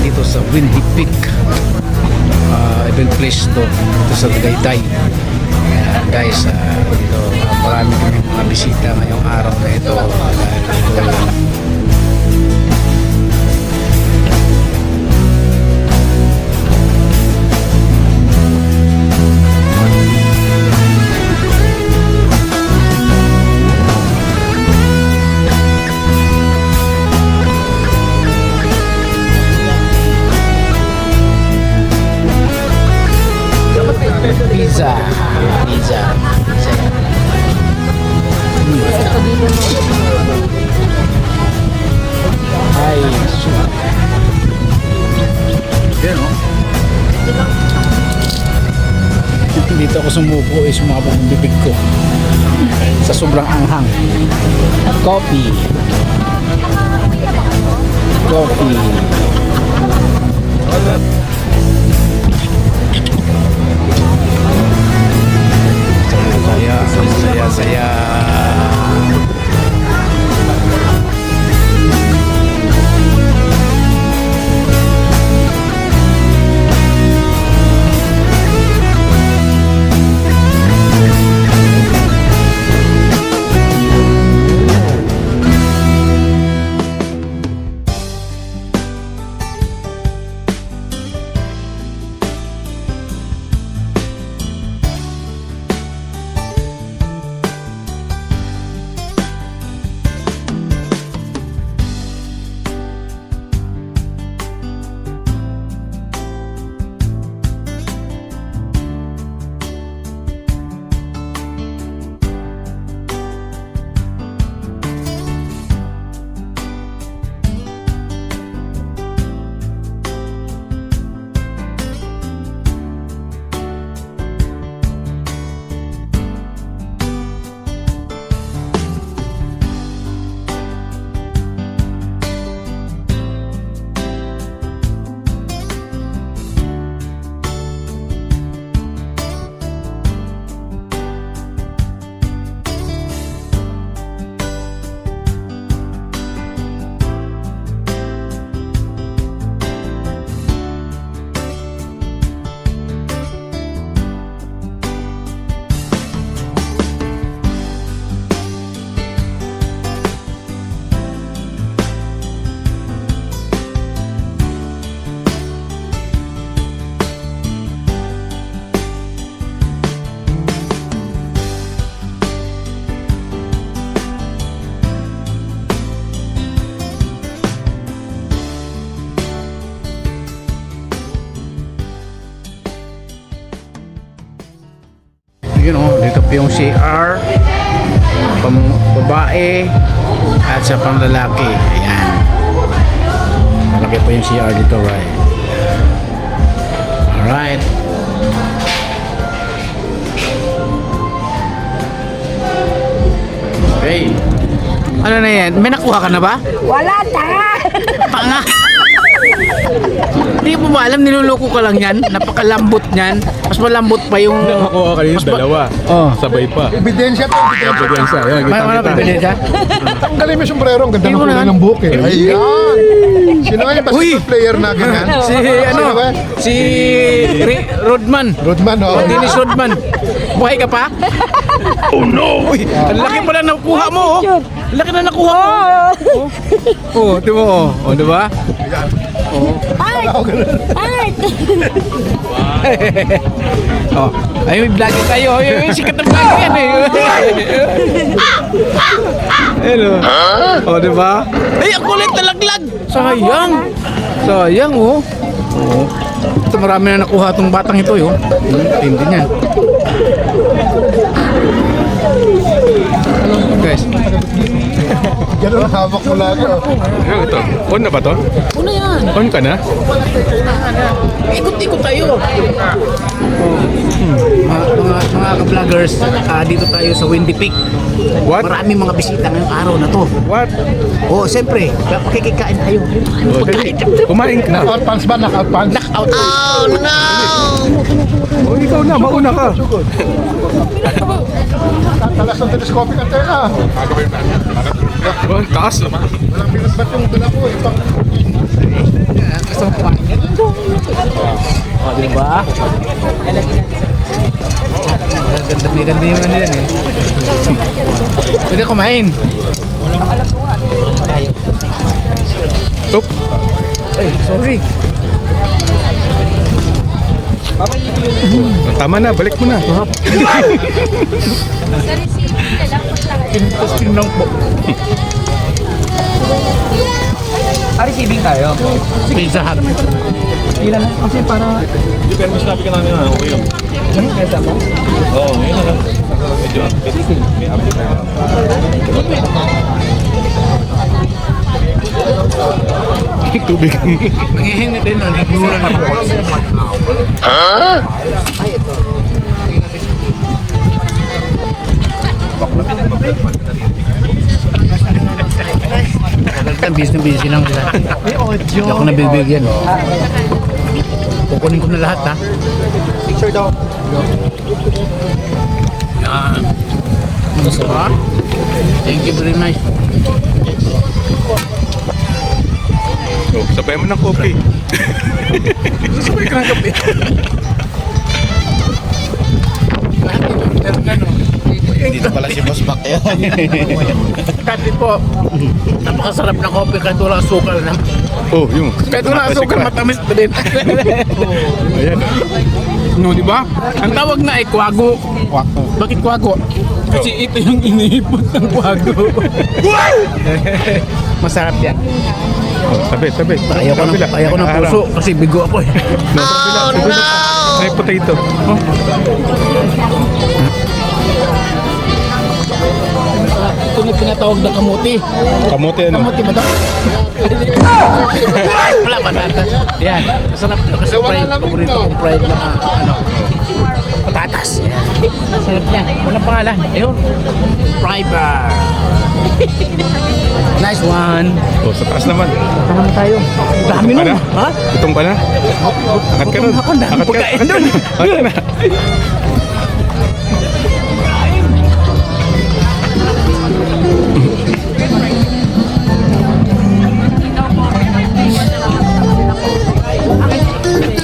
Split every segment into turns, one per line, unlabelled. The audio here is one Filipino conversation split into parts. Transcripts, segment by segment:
dito sa Windy Peak event place to, dito sa Tagaytay. Ayan, guys, dito marami kami mga bisita ngayong araw na ito. Pizza. Ay, yan o. Dito ako sumuko is sumabog ang bibig ko sa sobrang anghang. Coffee. Saya. Yun o, dito po yung CR pang babae at sa pang lalaki. Ayan, malaki po yung CR dito, right? Alright. Okay, ano na yan? May nakuha ka na ba?
Wala, tanga!
Panga! Hindi mo ba alam, niluloko ka lang yan? Napakalambot niyan. Mas malambot pa yung...
Nakuha kanina dalawa.
Oh.
Sabay pa.
Ebidensya to,
Ebidensya. Yan,
Ano ba
kita-kita.
siya?
Tanggalin mo yung sombrero, ang ganda ng
Hindi mo
kulay
na-
ng buhok eh. Ayan! Sino nga yung
Uy!
basketball player na ganyan?
Si
Sino ba?
Si Rodman.
Rodman, oh.
Dennis Rodman. Buhay ka pa? Oh no! Uy, ang laki pala nakuha mo, oh. Ang laki na nakuha mo. Oh, di mo, oh. Oh, di ba?
Ay!
Oh, ay may vlogger tayo. Ay, sikat na vlogger yan eh. Hello. Oh, di ba? Ay, ang kulit talaglag. Sayang. Sayang, oh. Oh. Ito, marami na nakuha itong batang ito, yun. Tindi niyan. Guys.
Ganun ang hawak mo lagi, oh.
Ano ito? On na ba to?
Ano yan?
On ka na?
Ikot-ikot tayo. Mga ka-vloggers, dito tayo sa Windy Peak.
What?
Maraming mga bisita ngayong araw na to.
What?
Oh, siyempre, makikikain tayo.
Oh, dali. Kumain ka na.
Knockout pants ba? Knockout pants?
Knockout. Oh no!
Oh, ikaw na. Mauna ka.
Talas ng telescopic antena.
Oh, taas.
Walang binasbat yung dala ko eh.
Masarap kumain. O, diba? Ganda yung ano yan eh. Pwede kumain.
Oop.
Ay, sorry.
Tama na, balik mo na.
Interesting lang po.
Receiving tayo.
Pizza Hut.
Ilan na? Kasi para...
Hindi, pero mas nabi ka namin na okay yun.
Kesa mo?
Oo, ngayon na lang. Medyo may update na.
Tubig.
Nangihingi din na. Nagmura na po. Busy lang sila. Hindi ako nabibigyan. Kukunin ko na lahat ha.
Picture daw.
Yan. Diba? Thank you very much.
Oh, sabay mo ng coffee.
Sabay ka ng kape.
Dito pala si Boss Mac yan.
Kape po. Napakasarap ng kopi kahit wala asukal na.
Oh, yung.
Kahit wala asukal, matamis pa din.
Ayan.
No, di ba? Ang tawag na ay kwago. Bakit kwago? Kasi ito yung iniipot ng kwago. Masarap yan.
Oh, tabi.
Ayaw ko ng puso kasi bigo ako eh.
Oh, no! May potato. Oh.
Ito yung tinatawag na kamuti.
Kamote ano?
Kamuti ba ito? Wala ba natin? Yan. Masarap na kasi fried. Paborito kong fried na ano. Patatas. Masarap yan. Walang pangalan. Ayun. Fry bar. Nice one.
Oh, sa taas naman.
Tama tayo. Dami
Gutom ka
nun.
na?
Ha?
Gutom ka na? Akit ka nun.
Ako, dami
Akit ka.
pagkain
Akit
dun.
Akit ka na.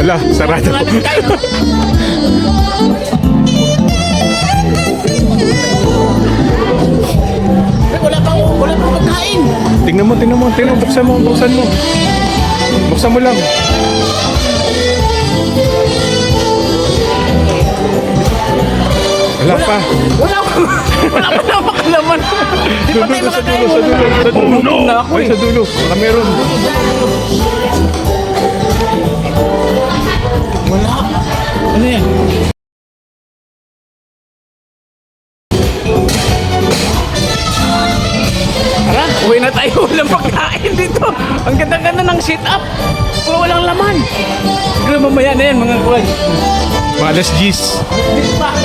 Wala, sarado.
Wala pang pagkain.
Tingnan mo, buksan mo. Buksan mo lang. Wala pa.
Wala pa na makalaman. Di pa tayo
Sa
makakain.
dulo.
Na ako
Ay,
eh.
sa dulo. Baka meron.
Wala. Ano yan? Tara, uwi na tayo. Walang pagkain dito. Ang ganda-ganda ng sit-up. Pero walang laman. Siguro mamaya na yan mga kuwan.
Malas G's.
Dito pa.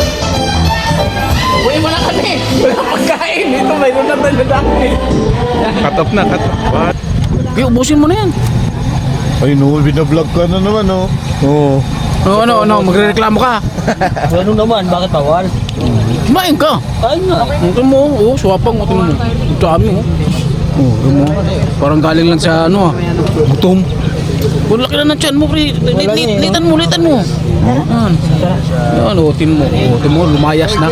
Uwi mo na kami. Walang pagkain. Dito mayroon na dami.
Cut off na, cut off. What?
Kaya ubusin mo na yan.
Ay no, binablog ka na naman no. Oo.
Ano, magre-reklamo ka.
Ano naman? Bakit bawal?
Kumain ka.
Kain nga.
Ito mo, swapang ito mo. Ang dami mo. Ito mo. Parang galing lang sa ano gutom. Kung laki na ng tiyan mo, pre. Litan mo. Yan. Yan, utin mo. Lumayas na.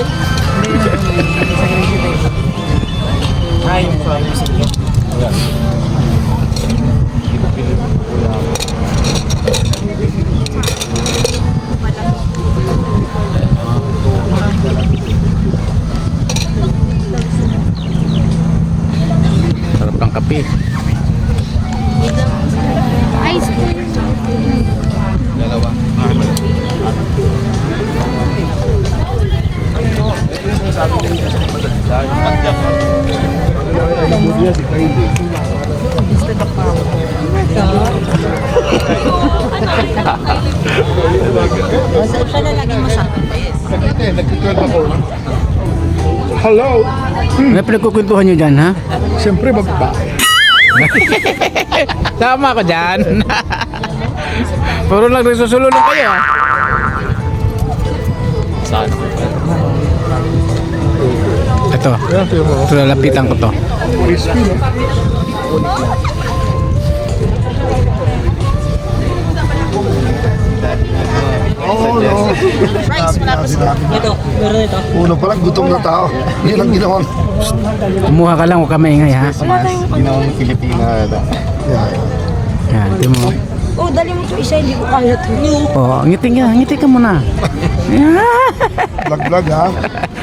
Sarap ng kape.
Ice cream.
Nag-12 ako.
Hello.
May pinagkukwentuhan nyo dyan, ha?
Siyempre, magbabae.
Tama ka dyan. Puro lang nagsusulunod kayo, ha?
Saan?
Ito. Ito, lalapitan ko to.
Crispy, no?
Ito, meron ito.
Uno pa lang, gutom na tao. Yun ang ginawa.
Kumuha ka lang, huwag ka maingay ha.
Ginawang Pilipina.
Yan, di mo.
Oh, dali mo ito isa, hindi ko kaya ito.
Oh, ngiti ka muna.
Vlog ha.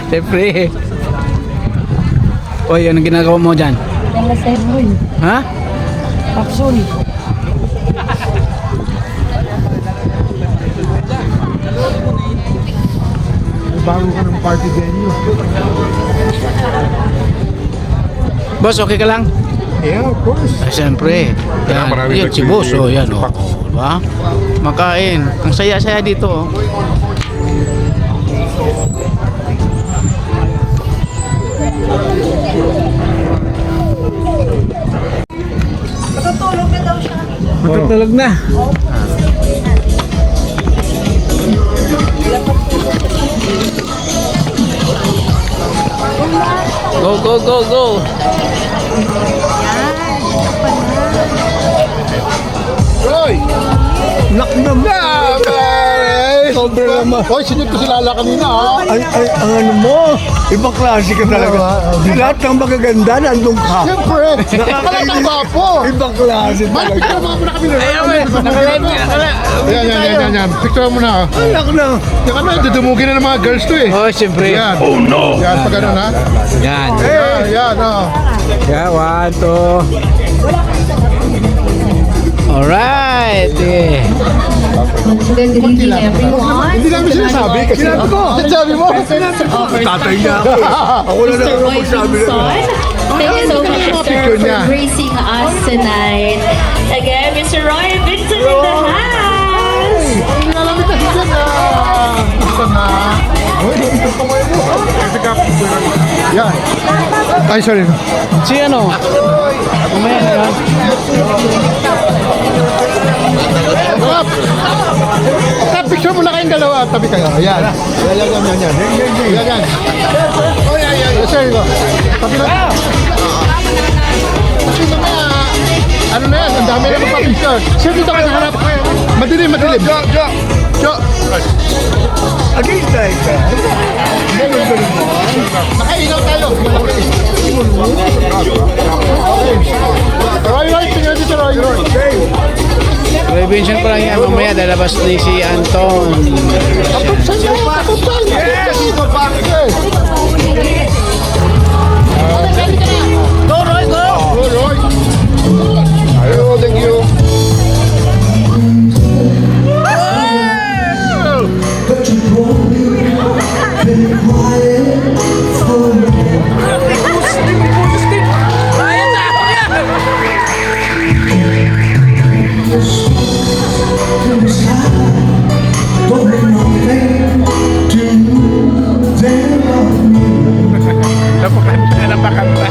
Siyempre. Oy, anong ginagawa mo dyan?
Yan na sa'yo mo yun.
Ha?
Kapsul.
Bago ka ng party venue.
Boss, okay ka lang?
Yeah, of course.
Ay, siyempre. Yan,
marami
yan si boss. Oh, yan, oh. Diba? Makain. Ang saya-saya dito, oh. Matutulog na. Go, go, go, go.
Roy! Nak naman! Sobra naman. Hoy, sinit ko si Lala kanina ha.
Ay, ang ano mo, ibang klase ka talaga. Lahat ng magaganda, nandun ka.
Siyempre! Nakakalagang gwapo!
Ibang klase
Mike,
talaga.
picture mo muna kami. Yan. Picture mo na.
Anak na.
Yan kami, dudumugin na ng mga girls to eh.
Oh, siyempre.
Yan. Oh no! Yan, pag ganun ha.
Yan.
Yan, oh.
Yeah, 1, 2. Alright. Yeah.
Good evening, everyone.
Hindi namin sinasabi kasi.
Sinabi ko.
Sabi mo?
Tatay niya ako. Ako na lang ako magsabi na.
Thank you so much,
Picture
sir,
niya.
for gracing us tonight. Again, Mr. Roy Vincent in the house.
Nalamit na siya na. Gusto na. Yan. Ay, sorry.
Si ano? Kumaya na yan.
Picture mo na kayong dalawa. Tabi kayo. Yan. Yan. Oh, yan. Sorry ko. Tabi na. Kasi mamaya, ano na yan? Ang dami na magpa-picture. Sir, dito ka sa harap. Madilim. Jo.
Against tayo ka.
Nakailaw tayo. Roy, tingnan dito, Roy.
Roy Vincent pa lang yan. Mamaya lalabas ni si Anton.
Yes!
Go, Roy, go!
Go, Roy. Ayun, thank you.
Napakanta.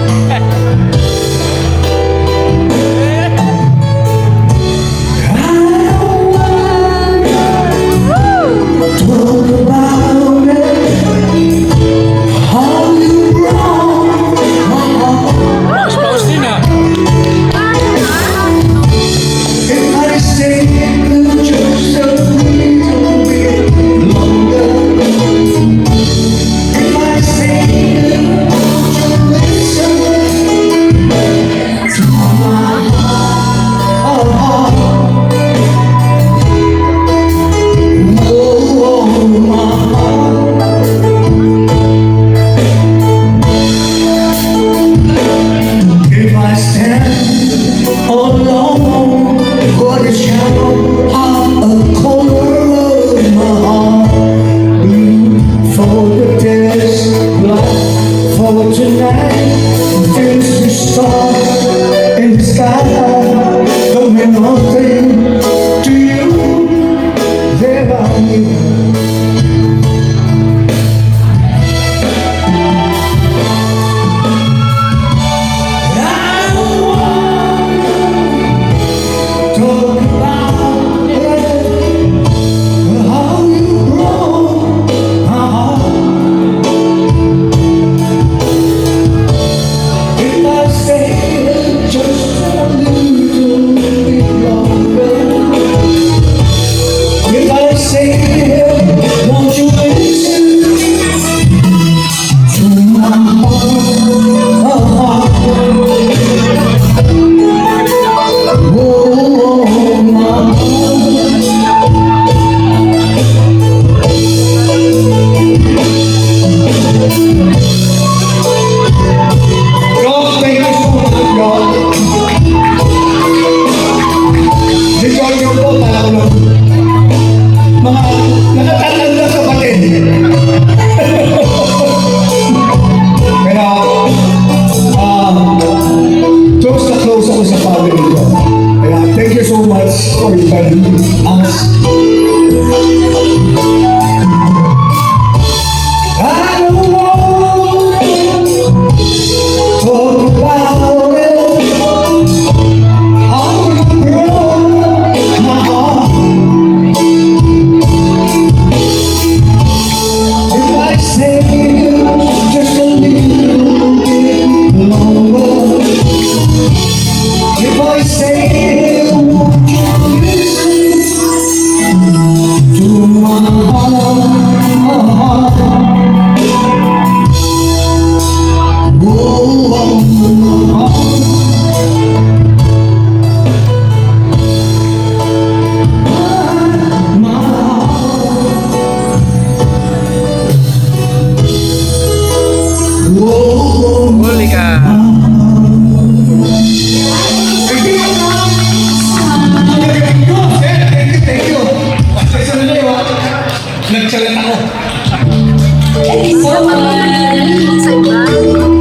Huli ka.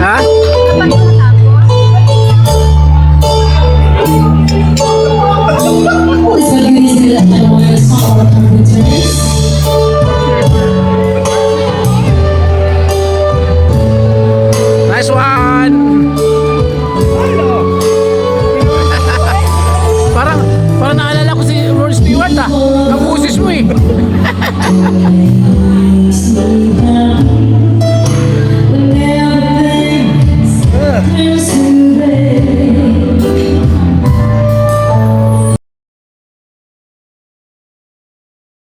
Ha? Nice one! parang naalala ko si Ron Stewart ah. Ang boses mo eh.